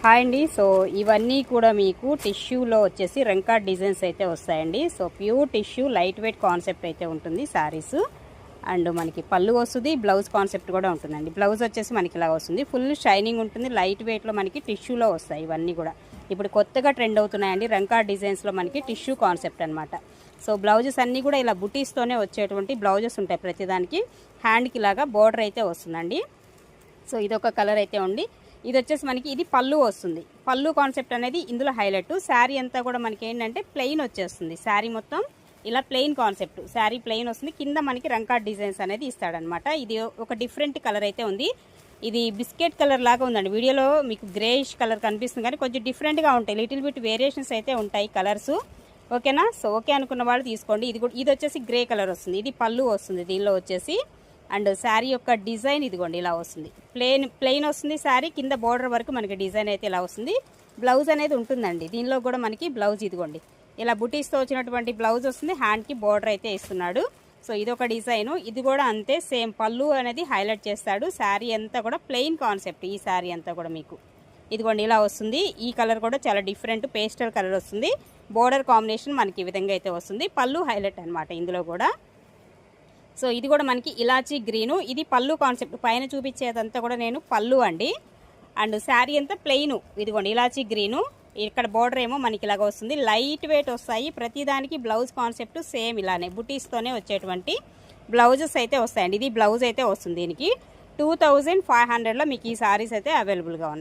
Hi అండి. So ఇవన్నీ కూడా మీకు టిష్యూలో వచ్చేసి రంకాట్ డిజైన్స్ అయితే వస్తాయండి. So pure tissue light weight concept అయితే ఉంటుంది శారీస్. అండ్ మనకి పళ్ళు వస్తుంది, బ్లౌజ్ కాన్సెప్ట్ కూడా ఉంటుందండి. బ్లౌజ్ వచ్చేసి మనకి ఇలా వస్తుంది, ఫుల్ షైనింగ్ ఉంటుంది, లైట్ వెయిట్లో మనకి టిష్యూలో వస్తాయి. ఇవన్నీ కూడా ఇప్పుడు కొత్తగా ట్రెండ్ అవుతున్నాయండి రంకాట్ డిజైన్స్లో మనకి టిష్యూ కాన్సెప్ట్ అనమాట. సో బ్లౌజెస్ అన్నీ కూడా ఇలా బుటీస్తోనే వచ్చేటువంటి బ్లౌజెస్ ఉంటాయి. ప్రతిదానికి హ్యాండ్కి ఇలాగా బోర్డర్ అయితే వస్తుందండి. సో ఇదొక కలర్ అయితే ఉంది. ఇది వచ్చేసి మనకి ఇది పళ్ళు వస్తుంది. పళ్ళు కాన్సెప్ట్ అనేది ఇందులో హైలైట్. శారీ అంతా కూడా మనకి ఏంటంటే ప్లెయిన్ వచ్చేస్తుంది. శారీ మొత్తం ఇలా ప్లెయిన్ కాన్సెప్ట్, శారీ ప్లెయిన్ వస్తుంది. కింద మనకి రంకాట్ డిజైన్స్ అనేది ఇస్తాడనమాట. ఇది ఒక డిఫరెంట్ కలర్ అయితే ఉంది. ఇది బిస్కెట్ కలర్ లాగా ఉందండి. వీడియోలో మీకు గ్రేయిష్ కలర్ కనిపిస్తుంది కానీ కొంచెం డిఫరెంట్గా ఉంటాయి. లిటిల్ బిట్ వేరియేషన్స్ అయితే ఉంటాయి కలర్స్. ఓకేనా? సో ఓకే అనుకున్న వాళ్ళు తీసుకోండి. ఇది వచ్చేసి గ్రే కలర్ వస్తుంది. ఇది పళ్ళు వస్తుంది దీనిలో వచ్చేసి. అండ్ శారీ యొక్క డిజైన్ ఇదిగోండి ఇలా వస్తుంది. ప్లెయిన్ వస్తుంది శారీ, కింద బోర్డర్ వరకు మనకి డిజైన్ అయితే ఇలా వస్తుంది. బ్లౌజ్ అనేది ఉంటుందండి దీనిలో కూడా మనకి. బ్లౌజ్ ఇదిగోండి ఇలా బుటీస్తో వచ్చినటువంటి బ్లౌజ్ వస్తుంది. హ్యాండ్కి బోర్డర్ అయితే ఇస్తున్నాడు. సో ఇదొక డిజైను. ఇది కూడా అంతే సేమ్, పళ్ళు అనేది హైలైట్ చేస్తాడు. శారీ అంతా కూడా ప్లెయిన్ కాన్సెప్ట్. ఈ శారీ అంతా కూడా మీకు ఇదిగోండి ఇలా వస్తుంది. ఈ కలర్ కూడా చాలా డిఫరెంట్ పేస్టల్ కలర్ వస్తుంది. బోర్డర్ కాంబినేషన్ మనకి ఈ విధంగా అయితే వస్తుంది. పళ్ళు హైలైట్ అనమాట ఇందులో కూడా. సో ఇది కూడా మనకి ఇలాచీ గ్రీను. ఇది పళ్ళు కాన్సెప్ట్. పైన చూపించేదంతా కూడా నేను పళ్ళు అండి. అండ్ శారీ అంతా ప్లెయిన్. ఇదిగోండి ఇలాచీ గ్రీను. ఇక్కడ బోర్డర్ ఏమో మనకి ఇలాగ వస్తుంది. లైట్ వెయిట్ వస్తాయి. ప్రతిదానికి బ్లౌజ్ కాన్సెప్ట్ సేమ్ ఇలానే బుటీస్తోనే వచ్చేటువంటి బ్లౌజెస్ అయితే వస్తాయండి. ఇది బ్లౌజ్ అయితే వస్తుంది. దీనికి 2500లో మీకు ఈ సారీస్ అయితే అవైలబుల్గా ఉన్నాయి.